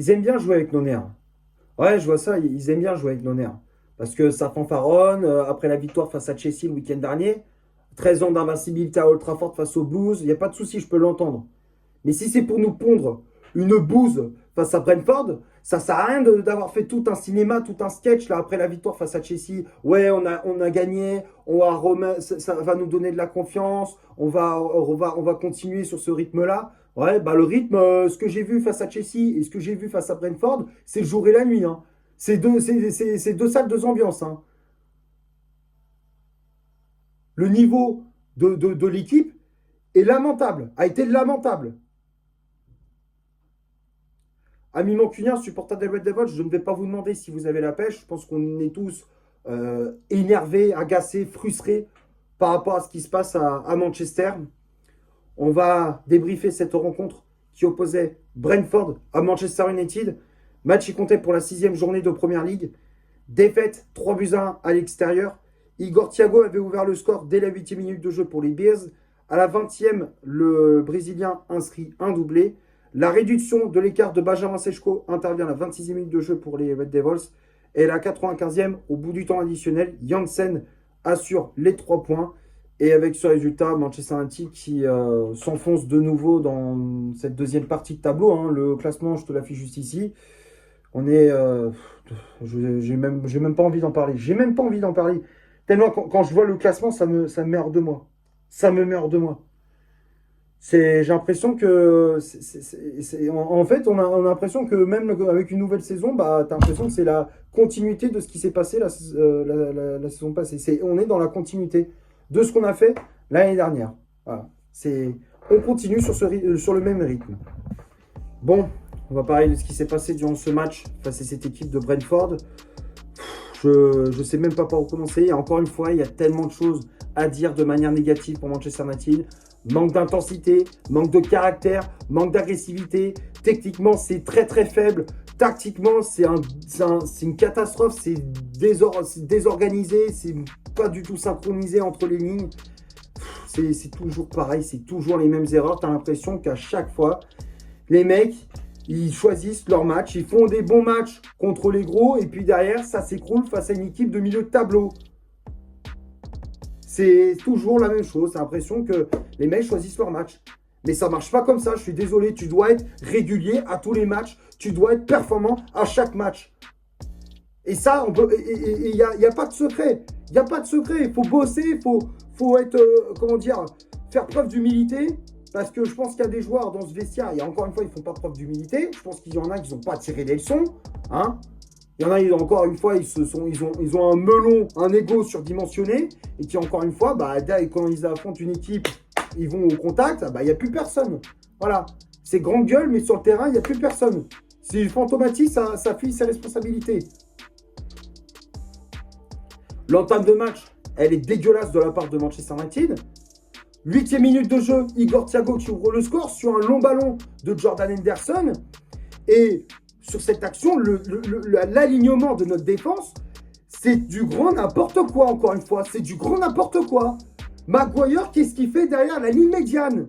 ils aiment bien jouer avec nos nerfs. Ouais, je vois ça, ils aiment bien jouer avec nos nerfs. Parce que ça fanfaronne, après la victoire face à Chelsea le week-end dernier, 13 ans d'invincibilité à Old Trafford face aux Blues, il n'y a pas de souci, je peux l'entendre. Mais si c'est pour nous pondre une bouse face à Brentford, ça sert à rien d'avoir fait tout un cinéma, tout un sketch là après la victoire face à Chelsea. Ouais, on a gagné, ça va nous donner de la confiance, on va continuer sur ce rythme-là. Ouais, bah le rythme, ce que j'ai vu face à Chelsea et ce que j'ai vu face à Brentford, c'est le jour et la nuit, hein. C'est deux salles, deux ambiances, hein. Le niveau de l'équipe est lamentable, a été lamentable. Amis mancuniens, supporters des Red Devils, je ne vais pas vous demander si vous avez la pêche. Je pense qu'on est tous énervés, agacés, frustrés par rapport à ce qui se passe à Manchester. On va débriefer cette rencontre qui opposait Brentford à Manchester United. Match qui comptait pour la 6e journée de Première League. Défaite 3-1 à l'extérieur. Igor Thiago avait ouvert le score dès la 8e minute de jeu pour les Bears. À la 20e, le Brésilien inscrit un doublé. La réduction de l'écart de Benjamin Sechko intervient à la 26e minute de jeu pour les Red Devils. Et à la 95e, au bout du temps additionnel, Janssen assure les 3 points. Et avec ce résultat, Manchester United qui s'enfonce de nouveau dans cette deuxième partie de tableau, hein. Le classement, je te l'affiche juste ici. On est. J'ai même pas envie d'en parler. J'ai même pas envie d'en parler. Tellement quand je vois le classement, ça me meurt de moi. Ça me meurt de moi. J'ai l'impression que. En fait, on a l'impression que même avec une nouvelle saison, bah, tu as l'impression que c'est la continuité de ce qui s'est passé la saison passée. On est dans la continuité de ce qu'on a fait l'année dernière. Voilà. On continue sur le même rythme. Bon, on va parler de ce qui s'est passé durant ce match face à cette équipe de Brentford. Je ne sais même pas par où commencer. Et encore une fois, il y a tellement de choses à dire de manière négative pour Manchester United. Manque d'intensité, manque de caractère, manque d'agressivité. Techniquement, c'est très très faible. Tactiquement, c'est une catastrophe. C'est désorganisé. C'est pas du tout synchronisé entre les lignes. C'est toujours pareil. C'est toujours les mêmes erreurs. Tu as l'impression qu'à chaque fois, les mecs, ils choisissent leur match, ils font des bons matchs contre les gros, et puis derrière, ça s'écroule face à une équipe de milieu de tableau. C'est toujours la même chose. C'est l'impression que les mecs choisissent leur match. Mais ça ne marche pas comme ça, je suis désolé. Tu dois être régulier à tous les matchs. Tu dois être performant à chaque match. Et ça, il n'y a pas de secret. Il n'y a pas de secret. Il faut bosser, faut être, comment dire, faire preuve d'humilité. Parce que je pense qu'il y a des joueurs dans ce vestiaire, et encore une fois, ils ne font pas preuve d'humilité. Je pense qu'il y en a qui n'ont pas tiré les leçons. Hein. Il y en a, encore une fois, ils ont un melon, un ego surdimensionné. Et qui, encore une fois, bah, quand ils affrontent une équipe, ils vont au contact, bah, il n'y a plus personne. Voilà. C'est grande gueule, mais sur le terrain, il n'y a plus personne. Si Fantomati, ça fuit ses responsabilités. L'entame de match, elle est dégueulasse de la part de Manchester United. 8e minute de jeu, Igor Thiago qui ouvre le score sur un long ballon de Jordan Henderson. Et sur cette action, l'alignement de notre défense, c'est du grand n'importe quoi, encore une fois. C'est du grand n'importe quoi. Maguire, qu'est-ce qu'il fait derrière la ligne médiane?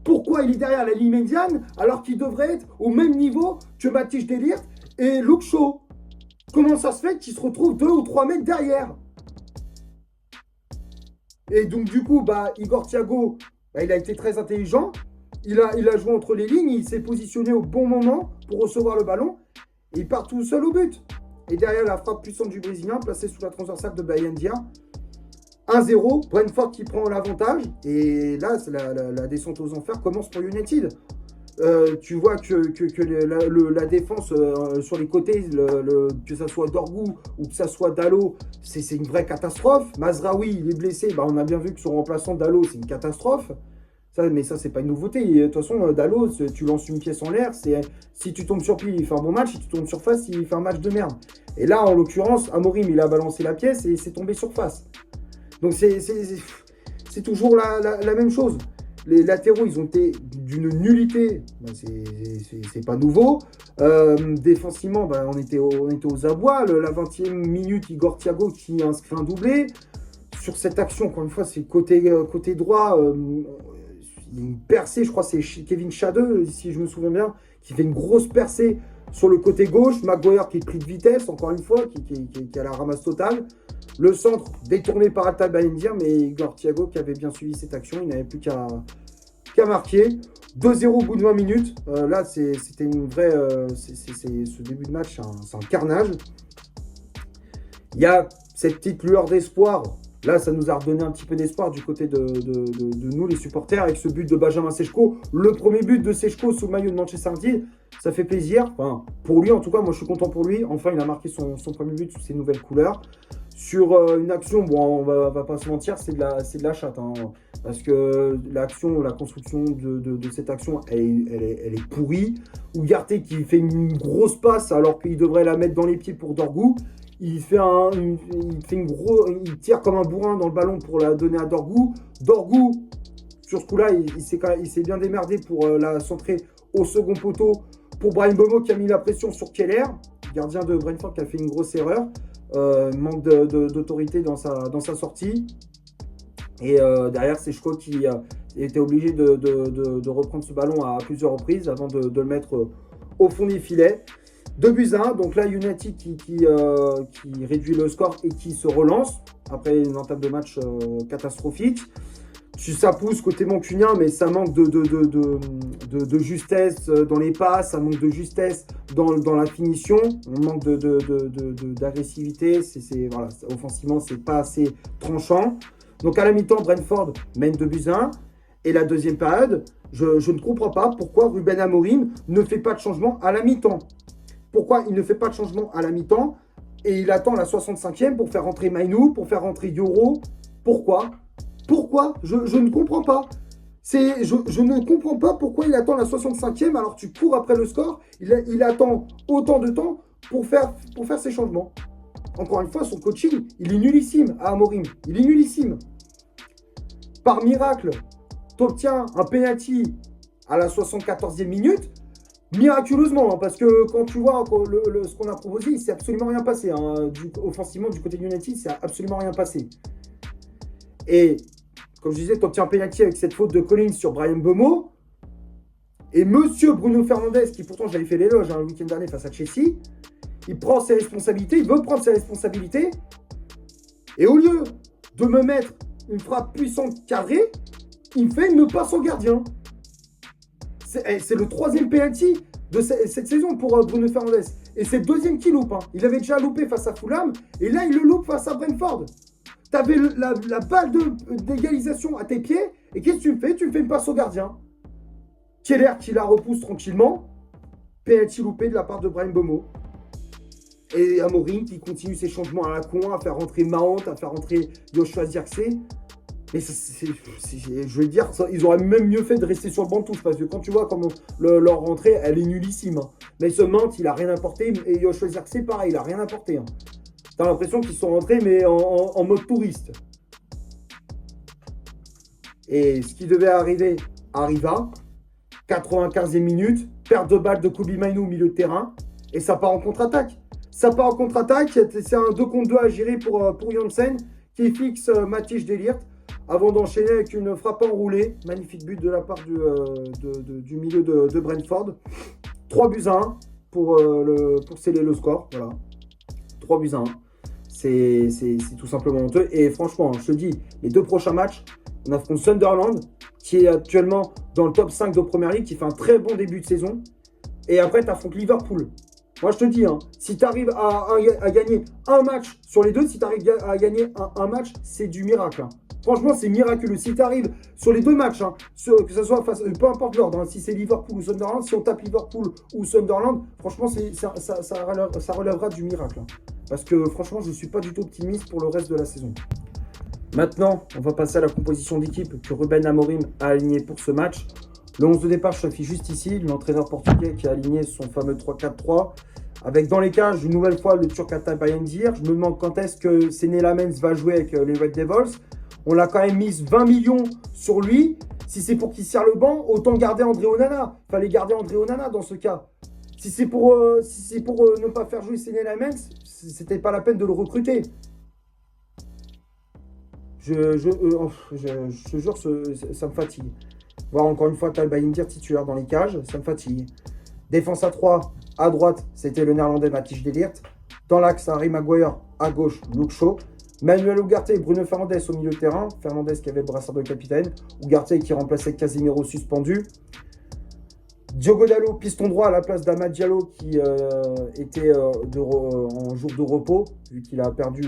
Pourquoi il est derrière la ligne médiane alors qu'il devrait être au même niveau que Matthijs de Ligt et Luke Shaw? Comment ça se fait qu'il se retrouve 2 ou 3 mètres derrière? Et donc, du coup, bah, Igor Thiago, bah, il a été très intelligent. Il a joué entre les lignes. Il s'est positionné au bon moment pour recevoir le ballon. Et il part tout seul au but. Et derrière, la frappe puissante du Brésilien, placée sous la transversale de Bayendia. 1-0. Brentford qui prend l'avantage. Et là, la descente aux enfers commence pour United. Tu vois que la défense sur les côtés, que ça soit Dorgu ou que ça soit Dalot, c'est une vraie catastrophe. Mazraoui, il est blessé. Bah, on a bien vu que son remplaçant Dalot, c'est une catastrophe. Mais ça, c'est pas une nouveauté. De toute façon, Dalot, tu lances une pièce en l'air. Si tu tombes sur pied, il fait un bon match. Si tu tombes sur face, il fait un match de merde. Et là, en l'occurrence, Amorim, il a balancé la pièce et c'est tombé sur face. Donc, c'est toujours la même chose. Les latéraux, ils ont été d'une nullité. Ben, c'est pas nouveau. Défensivement, ben, on était aux abois. La 20e minute, Igor Thiago qui inscrit un doublé. Sur cette action, encore une fois, c'est côté droit. Une percée, je crois que c'est Kevin Schade, si je me souviens bien, qui fait une grosse percée Sur le côté gauche, Maguire qui est pris de vitesse, encore une fois, qui a la ramasse totale. Le centre détourné par Altay Bayindir, mais Igor Thiago qui avait bien suivi cette action, il n'avait plus qu'à marquer. 2-0 au bout de 20 minutes. Là, c'était une vraie. Ce début de match, c'est un carnage. Il y a cette petite lueur d'espoir. Là, ça nous a redonné un petit peu d'espoir du côté de nous, les supporters, avec ce but de Benjamin Šeško. Le premier but de Šeško sous le maillot de Manchester City, ça fait plaisir. Enfin, pour lui, en tout cas, moi, je suis content pour lui. Enfin, il a marqué son premier but sous ses nouvelles couleurs. Sur une action, bon, on va pas se mentir, c'est de la chatte. Hein, parce que l'action, la construction de cette action, elle est pourrie. Ugarte qui fait une grosse passe alors qu'il devrait la mettre dans les pieds pour Dorgu. Il tire comme un bourrin dans le ballon pour la donner à Dorgu. Dorgu, sur ce coup-là, il s'est bien démerdé pour la centrer au second poteau pour Bryan Mbeumo qui a mis la pression sur Keller, gardien de Brentford qui a fait une grosse erreur. Manque d'autorité dans sa sortie. Et derrière, c'est Šeško qui était obligé de reprendre ce ballon à plusieurs reprises avant de le mettre au fond des filets. 2-1, donc là United qui réduit le score et qui se relance après une entame de match catastrophique. Ça pousse côté mancunien, mais ça manque de justesse dans les passes, ça manque de justesse dans la finition, on manque d'agressivité, voilà, offensivement c'est pas assez tranchant. Donc à la mi-temps, Brentford mène 2-1, et la deuxième période, je ne comprends pas pourquoi Ruben Amorim ne fait pas de changement à la mi-temps. Pourquoi il ne fait pas de changement à la mi-temps et il attend la 65e pour faire rentrer Mainoo, pour faire rentrer Yoro? Pourquoi je ne comprends pas. Je ne comprends pas pourquoi il attend la 65e alors tu cours après le score. Il attend autant de temps pour faire ses changements. Encore une fois, son coaching, il est nullissime à Amorim. Il est nullissime. Par miracle, tu obtiens un penalty à la 74e minute. Miraculeusement, hein, parce que quand tu vois ce qu'on a proposé, il s'est absolument rien passé. Hein. Offensivement, du côté de United, il s'est absolument rien passé. Et comme je disais, tu obtiens un penalty avec cette faute de Collins sur Bryan Mbeumo. Et monsieur Bruno Fernandes, qui pourtant j'avais fait l'éloge le week-end dernier face à Chelsea, il prend ses responsabilités, il veut prendre ses responsabilités. Et au lieu de me mettre une frappe puissante cadrée, il me fait une passe au gardien. C'est le troisième penalty de cette saison pour Bruno Fernandes. Et c'est le deuxième qui loupe. Hein. Il avait déjà loupé face à Fulham. Et là, il le loupe face à Brentford. Tu avais la balle d'égalisation à tes pieds. Et qu'est-ce que tu me fais? Tu me fais une passe au gardien. Keller qui la repousse tranquillement. Penalty loupé de la part de Bryan Mbeumo. Et Amorim qui continue ses changements à la con, à faire rentrer Mount, à faire rentrer Joshua Zirkzee. Mais je veux dire, ils auraient même mieux fait de rester sur le banc de touche, parce que quand tu vois comment leur rentrée, elle est nullissime. Hein. Mais ce Mount, il a rien apporté, et Joshua Zirkzee, pareil, il a rien apporté. Hein. T'as l'impression qu'ils sont rentrés, mais en mode touriste. Et ce qui devait arriver, arriva. 95e minute, perte de balle de Kobbie Mainoo au milieu de terrain, et ça part en contre-attaque. Ça part en contre-attaque, c'est un 2 contre 2 à gérer pour Janssen, qui fixe Matthijs de Ligt, avant d'enchaîner avec une frappe enroulée. Magnifique but de la part du milieu de Brentford. 3-1 pour sceller le score. Voilà. 3-1. C'est tout simplement honteux. Et franchement, je te dis, les deux prochains matchs, on affronte Sunderland, qui est actuellement dans le top 5 de Premier League, qui fait un très bon début de saison. Et après, tu affrontes Liverpool. Moi, je te dis, hein, si tu arrives à gagner un match sur les deux, si tu arrives à gagner un match, c'est du miracle. Hein. Franchement, c'est miraculeux. Si tu arrives sur les deux matchs, hein, que ce soit peu importe l'ordre, hein, si c'est Liverpool ou Sunderland, si on tape Liverpool ou Sunderland, franchement, ça relèvera du miracle. Hein. Parce que franchement, je ne suis pas du tout optimiste pour le reste de la saison. Maintenant, on va passer à la composition d'équipe que Ruben Amorim a alignée pour ce match. Le 11 de départ s'affiche juste ici, l'entraîneur portugais qui a aligné son fameux 3-4-3. Avec dans les cages, une nouvelle fois, le Turc Altay Bayindir. Je me demande quand est-ce que Senne Lammens va jouer avec les Red Devils. On l'a quand même mis 20 millions sur lui. Si c'est pour qu'il serre le banc, autant garder André Onana. Il fallait garder André Onana dans ce cas. Si c'est pour ne pas faire jouer Senne Lammens, c'était pas la peine de le recruter. Je te jure, ça me fatigue. Voir encore une fois Altay Bayindir titulaire dans les cages, ça me fatigue. Défense à 3, à droite, c'était le néerlandais Matthijs de Ligt. Dans l'axe, Harry Maguire, à gauche, Luke Shaw. Manuel Ugarte et Bruno Fernandes au milieu de terrain. Fernandes qui avait le brassard de capitaine. Ugarte qui remplaçait Casemiro suspendu. Diogo Dalot, piston droit à la place d'Amad Diallo qui était en jour de repos, vu qu'il a perdu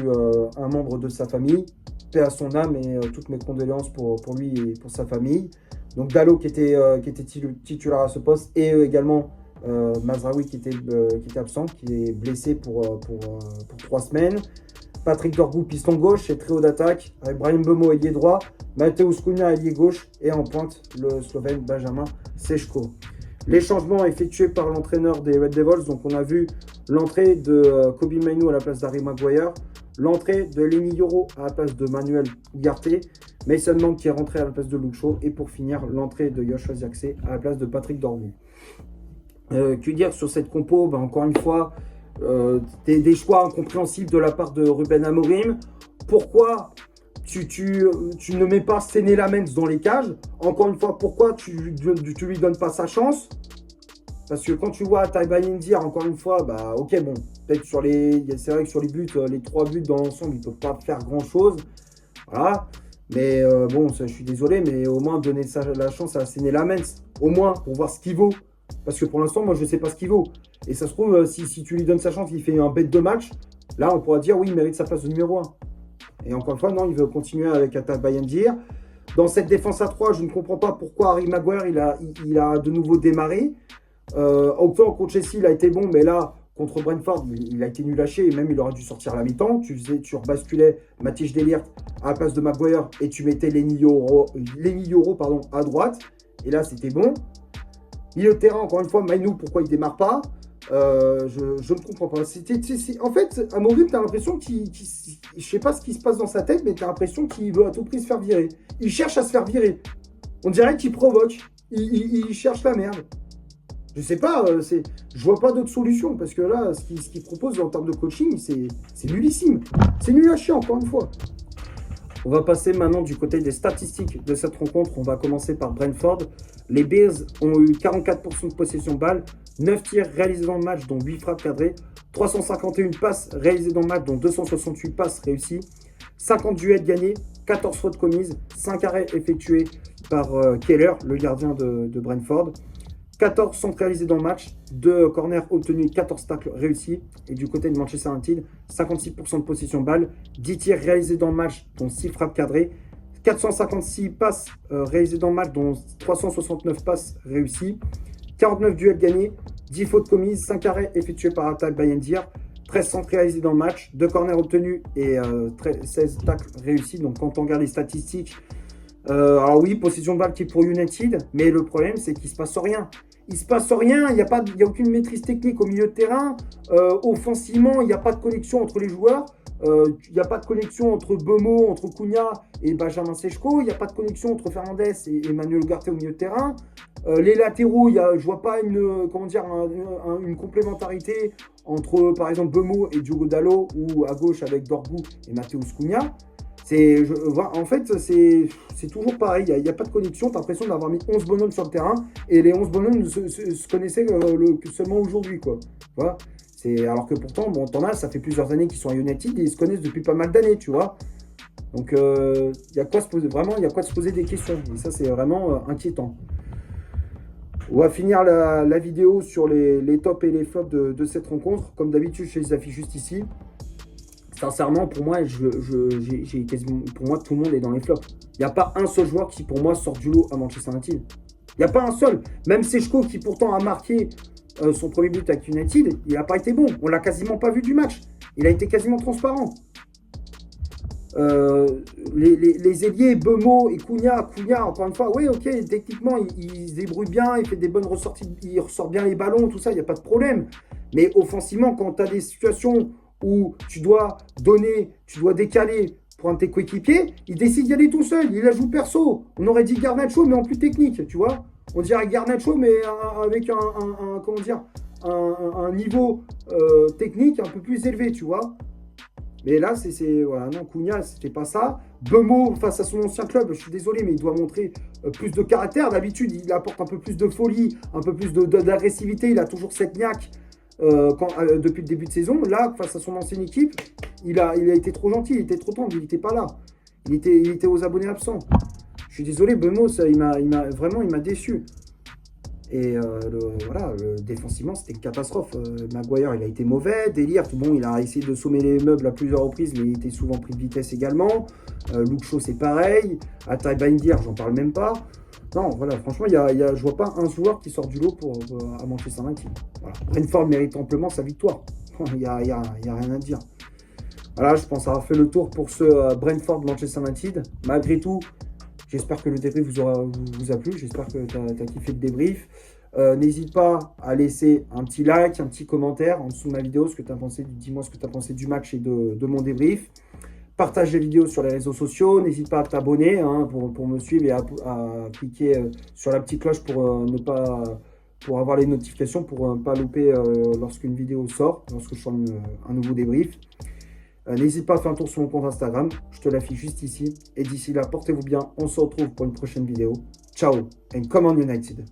un membre de sa famille. Paix à son âme et toutes mes condoléances pour lui et pour sa famille. Donc Dalot qui était titulaire à ce poste et également Mazraoui qui était absent, qui est blessé pour 3 semaines. Patrick Dorgu, piston gauche et trio d'attaque avec Brahim Mbeumo, ailier droit, Mateusz Cunha, ailier gauche et en pointe le Slovène Benjamin Seško. Les changements effectués par l'entraîneur des Red Devils, donc on a vu l'entrée de Kobbie Mainoo à la place d'Harry Maguire, l'entrée de Lenny Yoro à la place de Manuel Ugarte, Mason Mount qui est rentré à la place de Luke Shaw et pour finir l'entrée de Joshua Zirkzee à la place de Patrick Dorgu. Que dire sur cette compo? Encore une fois, des choix incompréhensibles de la part de Ruben Amorim. Pourquoi tu ne mets pas Senne Lammens dans les cages? Encore une fois, pourquoi tu lui donnes pas sa chance? Parce que quand tu vois Taiba Yendir, encore une fois, ok, bon, peut-être c'est vrai que sur les buts, les 3 buts dans l'ensemble, ils ne peuvent pas faire grand-chose. Voilà. Mais je suis désolé, mais au moins donner la chance à Senne Lammens, au moins pour voir ce qu'il vaut. Parce que pour l'instant, moi, je ne sais pas ce qu'il vaut. Et ça se trouve, si tu lui donnes sa chance, il fait un bête de match. Là, on pourra dire, oui, il mérite sa place de numéro 1. Et encore une fois, non, il veut continuer avec Taiba Yendir. Dans cette défense à 3, je ne comprends pas pourquoi Harry Maguire, il a de nouveau démarré. Autant contre Chelsea, il a été bon, mais là, contre Brentford, il a été nul lâché et même il aurait dû sortir à la mi-temps. Tu rebasculais Matthijs de Ligt à la place de Maguire et tu mettais Lenny Yoro à droite. Et là, c'était bon. Milieu de terrain, encore une fois, Mainoo, pourquoi il ne démarre pas? Je ne comprends pas. En fait, Amorim, tu as l'impression je ne sais pas ce qui se passe dans sa tête, mais tu as l'impression qu'il veut à tout prix se faire virer. Il cherche à se faire virer. On dirait qu'il provoque. Il cherche la merde. Je sais pas, je vois pas d'autre solution parce que là, ce qu'il propose en termes de coaching, c'est nullissime. C'est nul à chier, encore une fois. On va passer maintenant du côté des statistiques de cette rencontre. On va commencer par Brentford. Les Bears ont eu 44% de possession balle, 9 tirs réalisés dans le match, dont 8 frappes cadrées, 351 passes réalisées dans le match, dont 268 passes réussies, 50 duels gagnés, 14 fautes commises, 5 arrêts effectués par Keller, le gardien de Brentford. 14 centres réalisés dans le match, 2 corners obtenus, 14 tacles réussis. Et du côté de Manchester United, 56% de possession balle, 10 tirs réalisés dans le match, dont 6 frappes cadrées, 456 passes réalisées dans le match, dont 369 passes réussies, 49 duels gagnés, 10 fautes commises, 5 arrêts effectués par Taiba Yendir, 13 centres réalisés dans le match, 2 corners obtenus et 16 tacles réussis. Donc quand on regarde les statistiques, alors oui, possession de balle qui est pour United, mais le problème c'est qu'il ne se passe rien. Il ne se passe rien, il n'y a aucune maîtrise technique au milieu de terrain. Offensivement, il n'y a pas de connexion entre les joueurs. Il n'y a pas de connexion entre Mbeumo, entre Cunha et Benjamin Seško. Il n'y a pas de connexion entre Fernandes et Manuel Ugarte au milieu de terrain. Les latéraux, je ne vois pas une complémentarité entre, par exemple, Mbeumo et Diogo Dalot ou à gauche avec Dorgu et Mateusz Cunha. En fait, c'est toujours pareil. Il n'y a pas de connexion. Tu as l'impression d'avoir mis 11 bonhommes sur le terrain et les 11 bonhommes se connaissaient seulement aujourd'hui, quoi. Voilà. Alors que pourtant, t'en as, ça fait plusieurs années qu'ils sont à United et ils se connaissent depuis pas mal d'années, tu vois. Donc, il y a quoi se poser, vraiment, il y a quoi se poser des questions. Et ça, c'est vraiment inquiétant. On va finir la vidéo sur les tops et les flops de cette rencontre. Comme d'habitude, je les affiche juste ici. Sincèrement, pour moi, pour moi, tout le monde est dans les flops. Il n'y a pas un seul joueur qui, pour moi, sort du lot à Manchester United. Il n'y a pas un seul. Même Seško, qui pourtant a marqué son premier but avec United, il n'a pas été bon. On l'a quasiment pas vu du match. Il a été quasiment transparent. Les ailiers, Mbeumo et Cunha, encore une fois, oui, ok, techniquement, il se débrouille bien, il fait des bonnes ressorties, il ressort bien les ballons, tout ça, il n'y a pas de problème. Mais offensivement, quand tu as des situations où tu dois décaler pour un de tes coéquipiers, il décide d'y aller tout seul, il la joue perso. On aurait dit Garnacho, mais en plus technique, tu vois. On dirait Garnacho, mais avec un niveau technique un peu plus élevé, tu vois. Mais là, voilà, non, Cunha, c'était pas ça. Bemo, face à son ancien club, je suis désolé, mais il doit montrer plus de caractère. D'habitude, il apporte un peu plus de folie, un peu plus d'agressivité. Il a toujours cette niaque depuis le début de saison. Là, face à son ancienne équipe, il a été trop gentil, il était trop tendre, il n'était pas là. Il était aux abonnés absents. Je suis désolé, Bemo, il m'a déçu. Et voilà, défensivement, c'était une catastrophe. Maguire, il a été mauvais. Delirte, bon, il a essayé de sommer les meubles à plusieurs reprises, mais il était souvent pris de vitesse également. Luke Shaw, c'est pareil. Atai Bindir, j'en parle même pas. Non, voilà, franchement, je vois pas un joueur qui sort du lot à Manchester United. Voilà. Brentford mérite amplement sa victoire. Il n'y a rien à dire. Voilà, je pense avoir fait le tour pour ce Brentford-Manchester United. Malgré tout, j'espère que le débrief vous a plu. J'espère que tu as kiffé le débrief. N'hésite pas à laisser un petit like, un petit commentaire en dessous de ma vidéo. Dis-moi ce que tu as pensé du match et de mon débrief. Partage les vidéos sur les réseaux sociaux. N'hésite pas à t'abonner pour me suivre et à cliquer sur la petite cloche pour avoir les notifications, pour ne pas louper lorsqu'une vidéo sort, lorsque je sors un nouveau débrief. N'hésite pas à faire un tour sur mon compte Instagram, je te l'affiche juste ici. Et d'ici là, portez-vous bien, on se retrouve pour une prochaine vidéo. Ciao, and come on United!